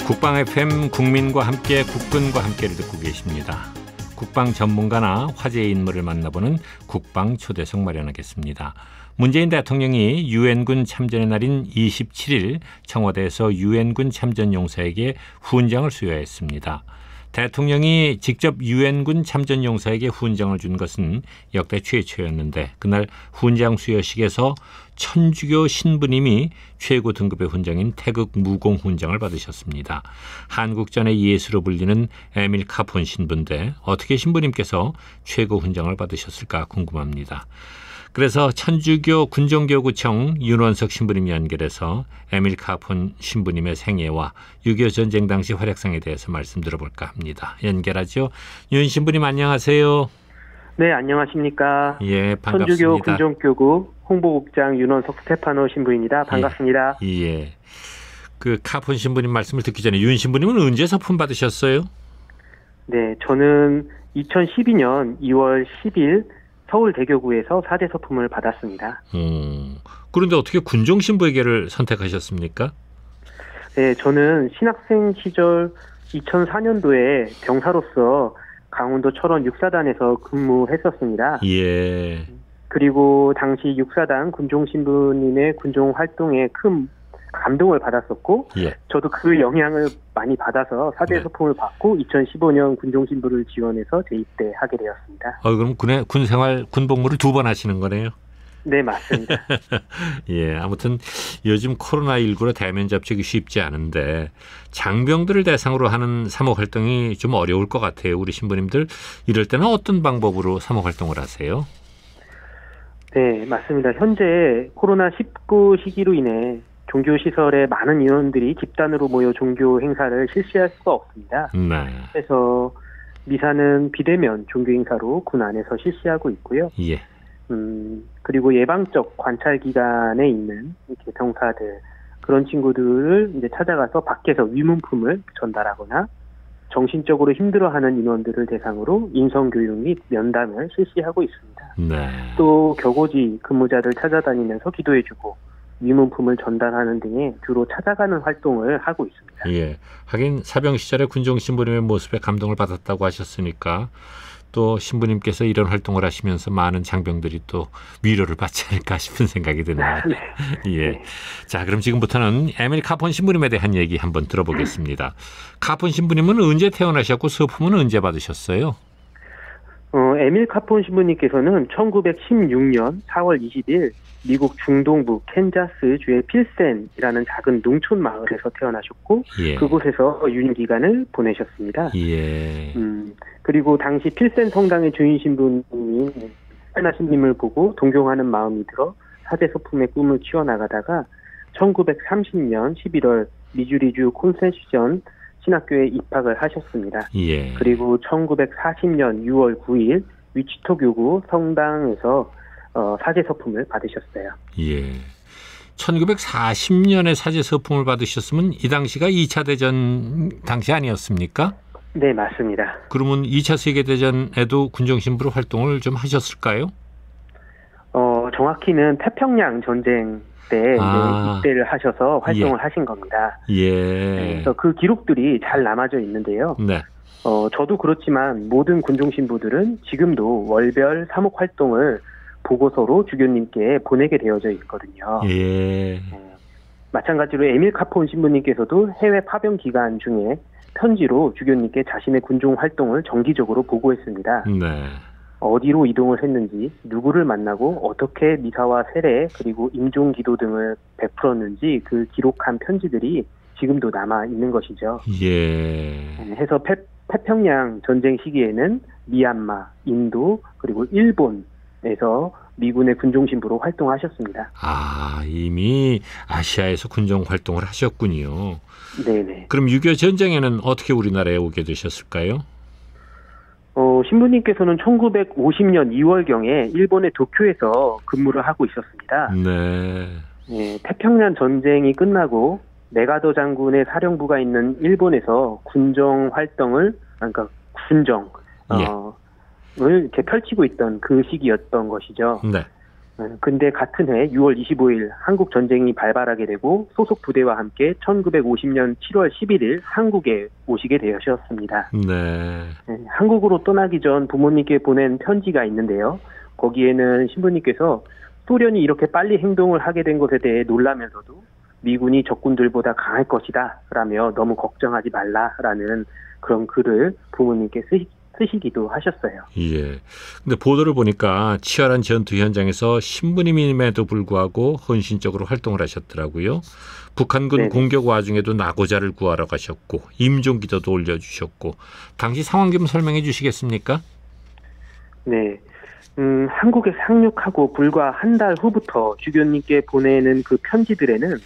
국방 FM 국민과 함께 국군과 함께를 듣고 계십니다. 국방 전문가나 화제의 인물을 만나보는 국방 초대석 마련하겠습니다. 문재인 대통령이 유엔군 참전의 날인 27일 청와대에서 유엔군 참전 용사에게 훈장을 수여했습니다. 대통령이 직접 유엔군 참전 용사에게 훈장을 준 것은 역대 최초였는데 그날 훈장 수여식에서 천주교 신부님이 최고 등급의 훈장인 태극 무공 훈장을 받으셨습니다. 한국전의 예수로 불리는 에밀 카폰 신부인데 어떻게 신부님께서 최고 훈장을 받으셨을까 궁금합니다. 그래서 천주교 군종교구청 윤원석 신부님 연결해서 에밀 카폰 신부님의 생애와 6.25 전쟁 당시 활약상에 대해서 말씀 들어볼까 합니다. 연결하죠. 윤 신부님 안녕하세요. 네, 안녕하십니까. 예, 반갑습니다. 천주교 군종교구 홍보국장 윤원석 스테파노 신부입니다. 반갑습니다. 예. 그 카폰 신부님 말씀을 듣기 전에 윤 신부님은 언제 서품 받으셨어요? 네, 저는 2012년 2월 10일 서울대교구에서 사제 서품을 받았습니다. 그런데 어떻게 군종 신부에게를 선택하셨습니까? 네, 저는 신학생 시절 2004년도에 병사로서 강원도 철원 육사단에서 근무했었습니다. 예. 그리고 당시 육사단 군종 신부님의 군종 활동에 큰 감동을 받았었고, 예. 저도 그 영향을 많이 받아서 사제 서품을 받고 2015년 군종 신부를 지원해서 재입대하게 되었습니다. 그럼 군 생활 군복무를 2번 하시는 거네요? 네, 맞습니다. 예, 아무튼 요즘 코로나19로 대면 접촉이 쉽지 않은데 장병들을 대상으로 하는 사목 활동이 좀 어려울 것 같아요. 우리 신부님들 이럴 때는 어떤 방법으로 사목 활동을 하세요? 네, 맞습니다. 현재 코로나19 시기로 인해 종교시설에 많은 인원들이 집단으로 모여 종교 행사를 실시할 수가 없습니다. 네. 그래서 미사는 비대면 종교 행사로 군 안에서 실시하고 있고요. 예. 그리고 예방적 관찰 기간에 있는 이렇게 병사들, 그런 친구들을 이제 찾아가서 밖에서 위문품을 전달하거나 정신적으로 힘들어하는 인원들을 대상으로 인성교육 및 면담을 실시하고 있습니다. 네. 또 격오지 근무자들 찾아다니면서 기도해주고 위문품을 전달하는 등의 주로 찾아가는 활동을 하고 있습니다. 예. 하긴 사병 시절에 군종 신부님의 모습에 감동을 받았다고 하셨으니까 또 신부님께서 이런 활동을 하시면서 많은 장병들이 또 위로를 받지 않을까 싶은 생각이 드네요. 네. 예. 네. 자, 그럼 지금부터는 에밀 카폰 신부님에 대한 얘기 한번 들어보겠습니다. 카폰 신부님은 언제 태어나셨고 서품은 언제 받으셨어요? 에밀 카폰 신부님께서는 1916년 4월 20일 미국 중동부 캔자스 주의 필센이라는 작은 농촌 마을에서 태어나셨고 예. 그곳에서 유년 기간을 보내셨습니다. 예. 그리고 당시 필센 성당의 주인 신부님이 스테파나 신부님을 보고 동경하는 마음이 들어 사제 소품의 꿈을 키워나가다가 1930년 11월 미주리주 콘세션 신학교에 입학을 하셨습니다. 예. 그리고 1940년 6월 9일 위치토 교구 성당에서 사제 서품을 받으셨어요. 예. 1940년에 사제 서품을 받으셨으면 이 당시가 2차 대전 당시 아니었습니까? 네, 맞습니다. 그러면 2차 세계대전에도 군종신부로 활동을 좀 하셨을까요? 정확히는 태평양 전쟁 때 이제 입대를 하셔서 활동을 하신 겁니다. 예. 그래서 그 기록들이 잘 남아져 있는데요. 네. 저도 그렇지만 모든 군종신부들은 지금도 월별 사목 활동을 보고서로 주교님께 보내게 되어져 있거든요. 예. 마찬가지로 에밀 카폰 신부님께서도 해외 파병 기간 중에 편지로 주교님께 자신의 군종 활동을 정기적으로 보고했습니다. 네. 어디로 이동을 했는지, 누구를 만나고 어떻게 미사와 세례 그리고 임종 기도 등을 베풀었는지 그 기록한 편지들이 지금도 남아 있는 것이죠. 예. 해서 태평양 전쟁 시기에는 미얀마, 인도 그리고 일본에서 미군의 군종신부로 활동하셨습니다. 이미 아시아에서 군종 활동을 하셨군요. 네네. 그럼 6.25 전쟁에는 어떻게 우리나라에 오게 되셨을까요? 신부님께서는 1950년 2월경에 일본의 도쿄에서 근무를 하고 있었습니다. 네. 예, 태평양 전쟁이 끝나고 메가더 장군의 사령부가 있는 일본에서 군정 활동을, 그러니까 군정을 이렇게 펼치고 있던 그 시기였던 것이죠. 네. 근데 같은 해 6월 25일 한국 전쟁이 발발하게 되고 소속 부대와 함께 1950년 7월 11일 한국에 오시게 되셨습니다. 네. 한국으로 떠나기 전 부모님께 보낸 편지가 있는데요. 거기에는 신부님께서 소련이 이렇게 빨리 행동을 하게 된 것에 대해 놀라면서도 미군이 적군들보다 강할 것이다 라며 너무 걱정하지 말라라는 그런 글을 부모님께 쓰시기도 하셨어요. 예. 근데 보도를 보니까 치열한 전투 현장에서 신부님임에도 불구하고 헌신적으로 활동을 하셨더라고요. 북한군 네네. 공격 와중에도 나고자를 구하러 가셨고 임종기도도 올려주셨고 당시 상황 좀 설명해 주시겠습니까? 네. 한국에 상륙하고 불과 한 달 후부터 주교님께 보내는 그 편지들에는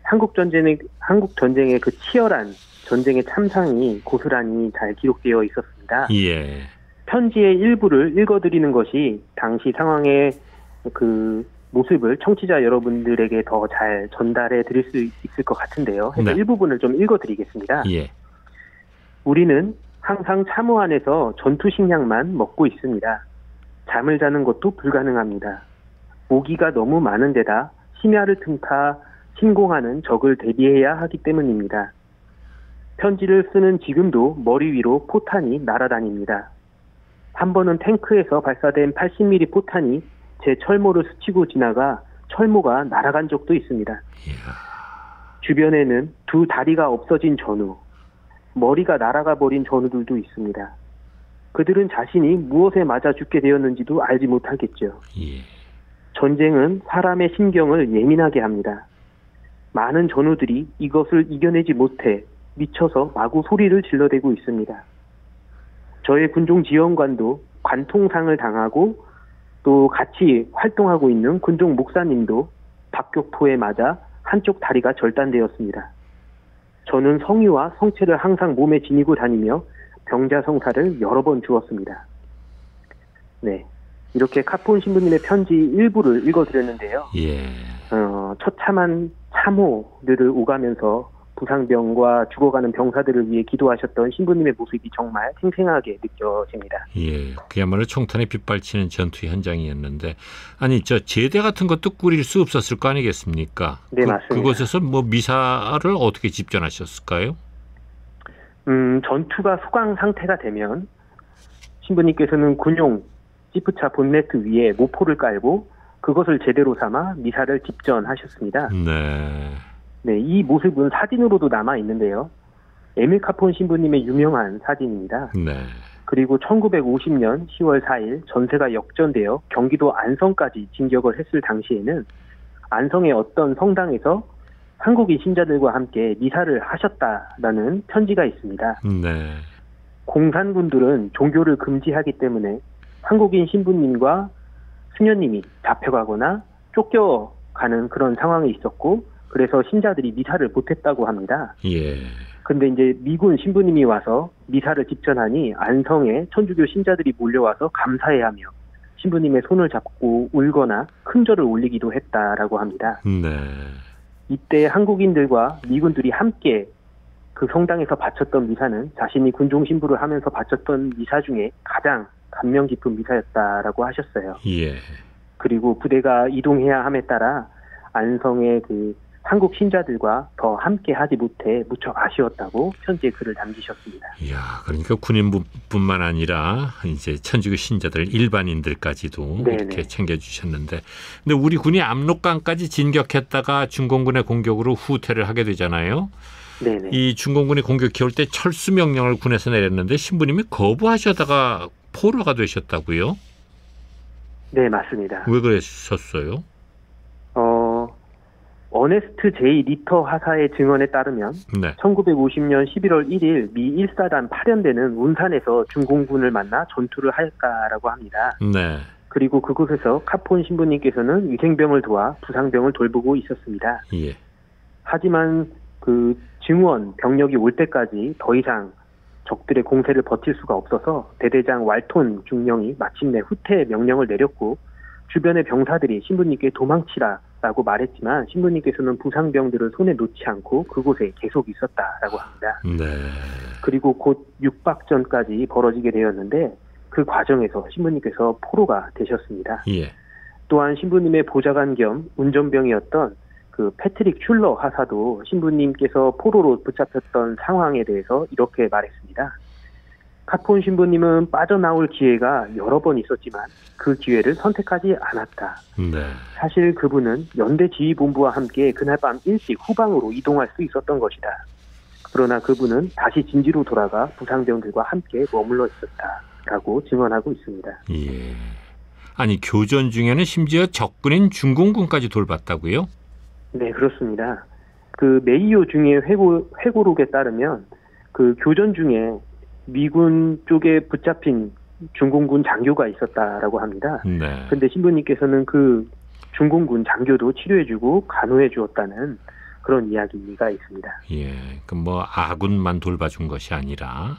한국 전쟁의 그 치열한 전쟁의 참상이 고스란히 잘 기록되어 있었습니다. 예. 편지의 일부를 읽어드리는 것이 당시 상황의 그 모습을 청취자 여러분들에게 더 잘 전달해 드릴 수 있을 것 같은데요. 그래서 네. 일부분을 좀 읽어드리겠습니다. 예. 우리는 항상 참호 안에서 전투 식량만 먹고 있습니다. 잠을 자는 것도 불가능합니다. 모기가 너무 많은 데다 심야를 틈타 침공하는 적을 대비해야 하기 때문입니다. 편지를 쓰는 지금도 머리 위로 포탄이 날아다닙니다. 한 번은 탱크에서 발사된 80mm 포탄이 제 철모를 스치고 지나가 철모가 날아간 적도 있습니다. 이야. 주변에는 두 다리가 없어진 전우, 머리가 날아가 버린 전우들도 있습니다. 그들은 자신이 무엇에 맞아 죽게 되었는지도 알지 못하겠죠. 예. 전쟁은 사람의 신경을 예민하게 합니다. 많은 전우들이 이것을 이겨내지 못해 미쳐서 마구 소리를 질러대고 있습니다. 저의 군종 지원관도 관통상을 당하고 또 같이 활동하고 있는 군종 목사님도 박격포에 맞아 한쪽 다리가 절단되었습니다. 저는 성유와 성체를 항상 몸에 지니고 다니며 병자성사를 여러 번 주었습니다. 네, 이렇게 카폰 신부님의 편지 일부를 읽어드렸는데요. 예. 처참한 참호들을 오가면서 부상병과 죽어가는 병사들을 위해 기도하셨던 신부님의 모습이 정말 생생하게 느껴집니다. 예, 그야말로 총탄에 빗발치는 전투 현장이었는데, 아니 저 제대 같은 것도 꾸릴 수 없었을 거 아니겠습니까? 네, 맞습니다. 그곳에서 뭐 미사를 어떻게 집전하셨을까요? 전투가 소강 상태가 되면 신부님께서는 군용 지프차 본네트 위에 모포를 깔고 그것을 제대로 삼아 미사를 집전하셨습니다. 네. 네, 이 모습은 사진으로도 남아 있는데요. 에밀 카폰 신부님의 유명한 사진입니다. 네. 그리고 1950년 10월 4일 전세가 역전되어 경기도 안성까지 진격을 했을 당시에는 안성의 어떤 성당에서 한국인 신자들과 함께 미사를 하셨다라는 편지가 있습니다. 네. 공산군들은 종교를 금지하기 때문에 한국인 신부님과 수녀님이 잡혀가거나 쫓겨가는 그런 상황이 있었고, 그래서 신자들이 미사를 못했다고 합니다. 예. 근데 이제 미군 신부님이 와서 미사를 집전하니 안성에 천주교 신자들이 몰려와서 감사해하며 신부님의 손을 잡고 울거나 큰절을 올리기도 했다라고 합니다. 네. 이때 한국인들과 미군들이 함께 그 성당에서 바쳤던 미사는 자신이 군종 신부를 하면서 바쳤던 미사 중에 가장 감명 깊은 미사였다라고 하셨어요. 예. 그리고 부대가 이동해야 함에 따라 안성의 그 한국 신자들과 더 함께 하지 못해 무척 아쉬웠다고 편지에 글을 남기셨습니다. 이야, 그러니까 군인뿐만 아니라 이제 천주교 신자들 일반인들까지도 네네. 이렇게 챙겨주셨는데, 근데 우리 군이 압록강까지 진격했다가 중공군의 공격으로 후퇴를 하게 되잖아요. 네네. 이 중공군이 공격해 올 때 철수 명령을 군에서 내렸는데 신부님이 거부하셔다가 포로가 되셨다고요? 네, 맞습니다. 왜 그러셨어요? 어네스트 J 리터 하사의 증언에 따르면 네. 1950년 11월 1일 미 1사단 8연대는 운산에서 중공군을 만나 전투를 할까라고 합니다. 네. 그리고 그곳에서 카폰 신부님께서는 위생병을 도와 부상병을 돌보고 있었습니다. 예. 하지만 그 증원 병력이 올 때까지 더 이상 적들의 공세를 버틸 수가 없어서 대대장 왈톤 중령이 마침내 후퇴 명령을 내렸고, 주변의 병사들이 신부님께 도망치라라고 말했지만 신부님께서는 부상병들을 손에 놓지 않고 그곳에 계속 있었다라고 합니다. 네. 그리고 곧 육박전까지 벌어지게 되었는데 그 과정에서 신부님께서 포로가 되셨습니다. 예. 또한 신부님의 보좌관 겸 운전병이었던 그 패트릭 슐러 하사도 신부님께서 포로로 붙잡혔던 상황에 대해서 이렇게 말했습니다. 카폰 신부님은 빠져나올 기회가 여러 번 있었지만 그 기회를 선택하지 않았다. 네. 사실 그분은 연대 지휘본부와 함께 그날 밤 일찍 후방으로 이동할 수 있었던 것이다. 그러나 그분은 다시 진지로 돌아가 부상병들과 함께 머물러 있었다라고 증언하고 있습니다. 예. 아니 교전 중에는 심지어 적군인 중공군까지 돌봤다고요? 네, 그렇습니다. 그 메이오 중의 회고록에 따르면 그 교전 중에 미군 쪽에 붙잡힌 중공군 장교가 있었다라고 합니다. 네. 근데 신부님께서는 그 중공군 장교도 치료해주고 간호해 주었다는 그런 이야기가 있습니다. 예, 그 뭐 아군만 돌봐준 것이 아니라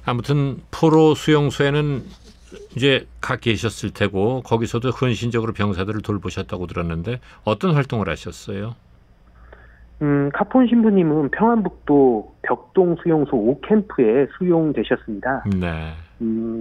아무튼 포로 수용소에는 이제 가 계셨을 테고 거기서도 헌신적으로 병사들을 돌보셨다고 들었는데 어떤 활동을 하셨어요? 카폰 신부님은 평안북도 벽동 수용소 5캠프에 수용되셨습니다. 네.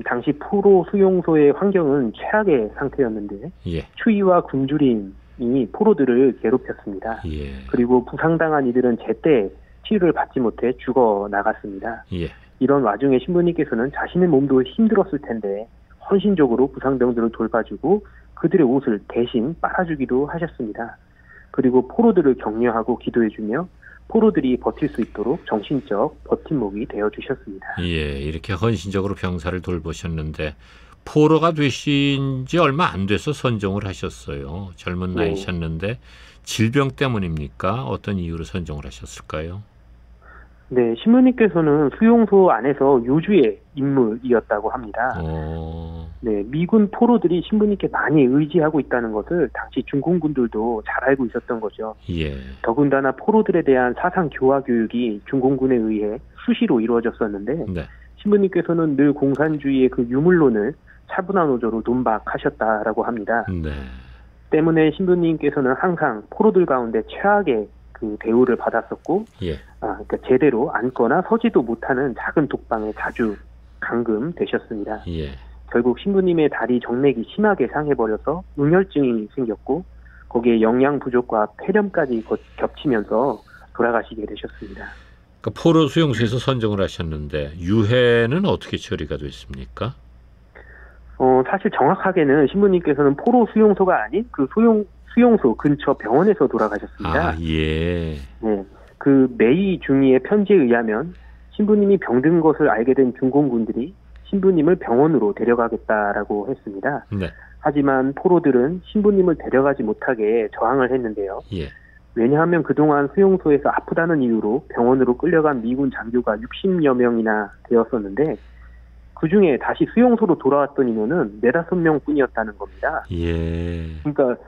당시 포로 수용소의 환경은 최악의 상태였는데 예. 추위와 굶주림이 포로들을 괴롭혔습니다. 예. 그리고 부상당한 이들은 제때 치료를 받지 못해 죽어 나갔습니다. 예. 이런 와중에 신부님께서는 자신의 몸도 힘들었을 텐데 헌신적으로 부상병들을 돌봐주고 그들의 옷을 대신 빨아주기도 하셨습니다. 그리고 포로들을 격려하고 기도해주며 포로들이 버틸 수 있도록 정신적 버팀목이 되어주셨습니다. 예, 이렇게 헌신적으로 병사를 돌보셨는데 포로가 되신 지 얼마 안 돼서 선종을 하셨어요. 젊은 나이셨는데 질병 때문입니까? 어떤 이유로 선종을 하셨을까요? 네, 신부님께서는 수용소 안에서 요주의 인물이었다고 합니다. 네, 미군 포로들이 신부님께 많이 의지하고 있다는 것을 당시 중공군들도 잘 알고 있었던 거죠. 예. 더군다나 포로들에 대한 사상 교화 교육이 중공군에 의해 수시로 이루어졌었는데 네. 신부님께서는 늘 공산주의의 그 유물론을 차분한 어조로 논박하셨다라고 합니다. 네. 때문에 신부님께서는 항상 포로들 가운데 최악의 그 대우를 받았었고, 예. 그러니까 제대로 앉거나 서지도 못하는 작은 독방에 자주 감금되셨습니다. 예. 결국 신부님의 다리 정맥이 심하게 상해버려서 응혈증이 생겼고 거기에 영양 부족과 폐렴까지 겹치면서 돌아가시게 되셨습니다. 그러니까 포로 수용소에서 선정을 하셨는데 유해는 어떻게 처리가 됐습니까? 사실 정확하게는 신부님께서는 포로 수용소가 아닌 그 수용소 근처 병원에서 돌아가셨습니다. 아, 예. 네, 그 메이 중위의 편지에 의하면 신부님이 병든 것을 알게 된 중공군들이 신부님을 병원으로 데려가겠다라고 했습니다. 네. 하지만 포로들은 신부님을 데려가지 못하게 저항을 했는데요. 예. 왜냐하면 그동안 수용소에서 아프다는 이유로 병원으로 끌려간 미군 장교가 60여 명이나 되었었는데 그중에 다시 수용소로 돌아왔던 인원은 4-5명 뿐이었다는 겁니다. 예. 그러니까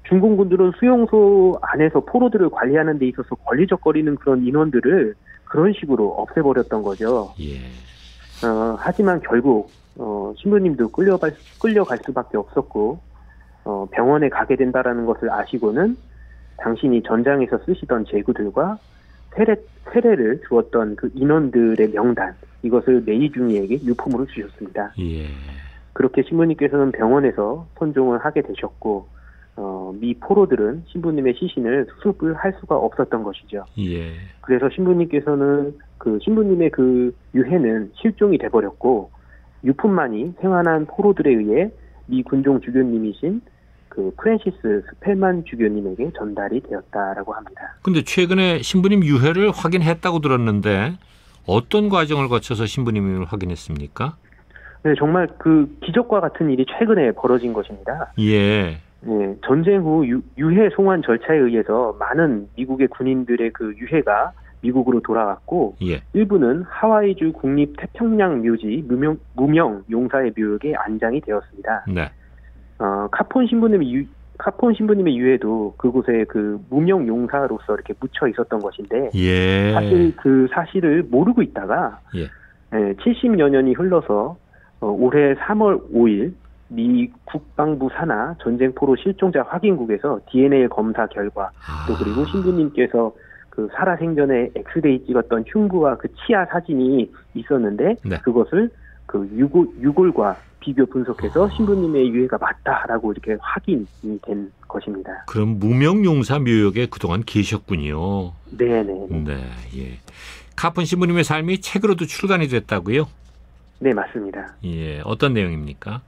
중공군들은 수용소 안에서 포로들을 관리하는 데 있어서 걸리적거리는 그런 인원들을 그런 식으로 없애버렸던 거죠. 예. 하지만 결국 신부님도 끌려갈 수밖에 없었고 병원에 가게 된다라는 것을 아시고는 당신이 전장에서 쓰시던 제구들과 세례를 주었던 그 인원들의 명단 이것을 메이중이에게 유품으로 주셨습니다. 예. 그렇게 신부님께서는 병원에서 선종을 하게 되셨고 미 포로들은 신부님의 시신을 수습을 할 수가 없었던 것이죠. 예. 그래서 신부님께서는 그 신부님의 그 유해는 실종이 돼버렸고 유품만이 생환한 포로들에 의해 미 군종 주교님이신 그 프랜시스 스펠만 주교님에게 전달이 되었다라고 합니다. 근데 최근에 신부님 유해를 확인했다고 들었는데 어떤 과정을 거쳐서 신부님을 확인했습니까? 네, 정말 그 기적과 같은 일이 최근에 벌어진 것입니다. 예. 네, 전쟁 후 유해 송환 절차에 의해서 많은 미국의 군인들의 그 유해가 미국으로 돌아갔고 예. 일부는 하와이주 국립 태평양 묘지 무명 용사의 묘역에 안장이 되었습니다. 네. 카폰 신부님의 유해도 그곳에 그 무명 용사로서 이렇게 묻혀 있었던 것인데 예. 사실 그 사실을 모르고 있다가 예. 70여 년이 흘러서 올해 3월 5일 미 국방부 산하 전쟁포로 실종자 확인국에서 DNA 검사 결과 또 그리고 신부님께서 그 살아생전에 엑스레이 찍었던 흉부와 그 치아 사진이 있었는데 네. 그것을 그 유골과 비교 분석해서 신부님의 유해가 맞다라고 이렇게 확인이 된 것입니다. 그럼 무명용사 묘역에 그동안 계셨군요. 네네. 네, 예. 카폰 신부님의 삶이 책으로도 출간이 됐다고요? 네, 맞습니다. 예, 어떤 내용입니까?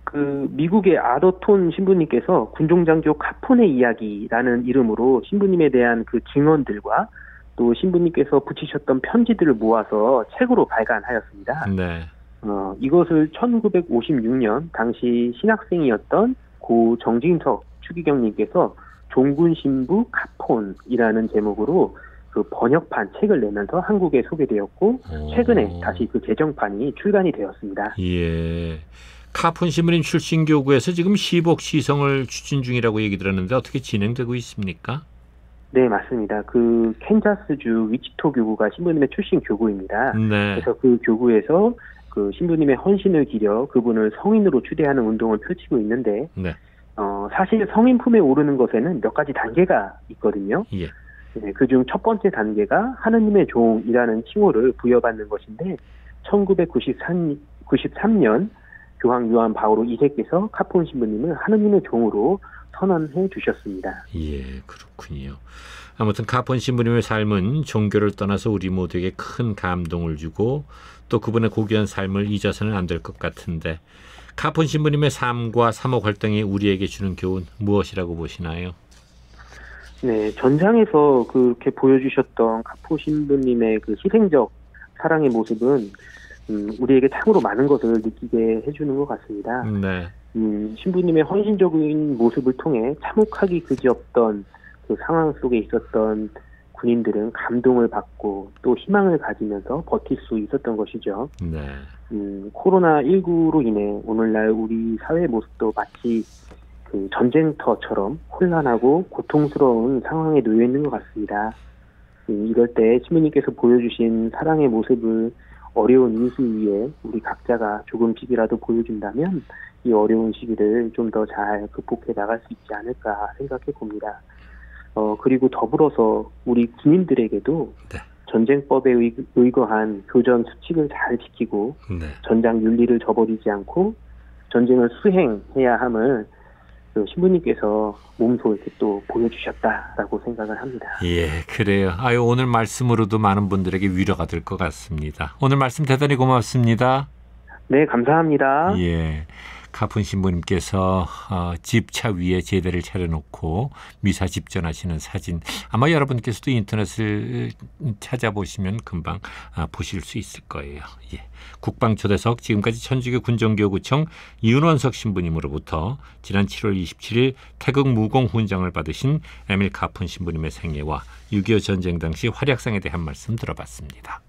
그 미국의 아더톤 신부님께서 군종장교 카폰의 이야기라는 이름으로 신부님에 대한 그 증언들과 또 신부님께서 붙이셨던 편지들을 모아서 책으로 발간하였습니다. 네. 이것을 1956년 당시 신학생이었던 고 정진석 추기경님께서 종군 신부 카폰이라는 제목으로 그 번역판 책을 내면서 한국에 소개되었고 최근에 다시 그 개정판이 출간이 되었습니다. 예. 카폰 신부님 출신 교구에서 지금 시복 시성을 추진 중이라고 얘기 들었는데 어떻게 진행되고 있습니까? 네, 맞습니다. 그 캔자스주 위치토 교구가 신부님의 출신 교구입니다. 네. 그래서 그 교구에서 그 신부님의 헌신을 기려 그분을 성인으로 추대하는 운동을 펼치고 있는데, 네. 사실 성인 품에 오르는 것에는 몇 가지 단계가 있거든요. 예. 네, 그중 첫 번째 단계가 하느님의 종이라는 칭호를 부여받는 것인데, 1993년 교황 요한 바오로 2세께서 카폰 신부님을 하느님의 종으로 선언해 주셨습니다. 예, 그렇군요. 아무튼 카폰 신부님의 삶은 종교를 떠나서 우리 모두에게 큰 감동을 주고 또 그분의 고귀한 삶을 잊어서는 안 될 것 같은데 카폰 신부님의 삶과 사목 활동이 우리에게 주는 교훈 무엇이라고 보시나요? 네, 전장에서 그렇게 보여주셨던 카폰 신부님의 그 희생적 사랑의 모습은 우리에게 참으로 많은 것을 느끼게 해주는 것 같습니다. 네. 신부님의 헌신적인 모습을 통해 참혹하기 그지없던 그 상황 속에 있었던 군인들은 감동을 받고 또 희망을 가지면서 버틸 수 있었던 것이죠. 네. 코로나19로 인해 오늘날 우리 사회의 모습도 마치 그 전쟁터처럼 혼란하고 고통스러운 상황에 놓여 있는 것 같습니다. 이럴 때 신부님께서 보여주신 사랑의 모습을 어려운 이웃을 위해 우리 각자가 조금씩이라도 보여준다면 이 어려운 시기를 좀 더 잘 극복해 나갈 수 있지 않을까 생각해 봅니다. 그리고 더불어서 우리 군인들에게도 네. 전쟁법에 의거한 교전 수칙을 잘 지키고 네. 전장 윤리를 저버리지 않고 전쟁을 수행해야 함을 그 신부님께서 몸소 이렇게 또 보여주셨다라고 생각을 합니다. 예, 그래요. 아유, 오늘 말씀으로도 많은 분들에게 위로가 될 것 같습니다. 오늘 말씀 대단히 고맙습니다. 네, 감사합니다. 예. 카폰 신부님께서 집차 위에 제대를 차려놓고 미사 집전하시는 사진 아마 여러분께서도 인터넷을 찾아보시면 금방 보실 수 있을 거예요. 예. 국방초대석 지금까지 천주교 군정교구청 이은원석 신부님으로부터 지난 7월 27일 태극 무공 훈장을 받으신 에밀 카폰 신부님의 생애와 6.25 전쟁 당시 활약상에 대한 말씀 들어봤습니다.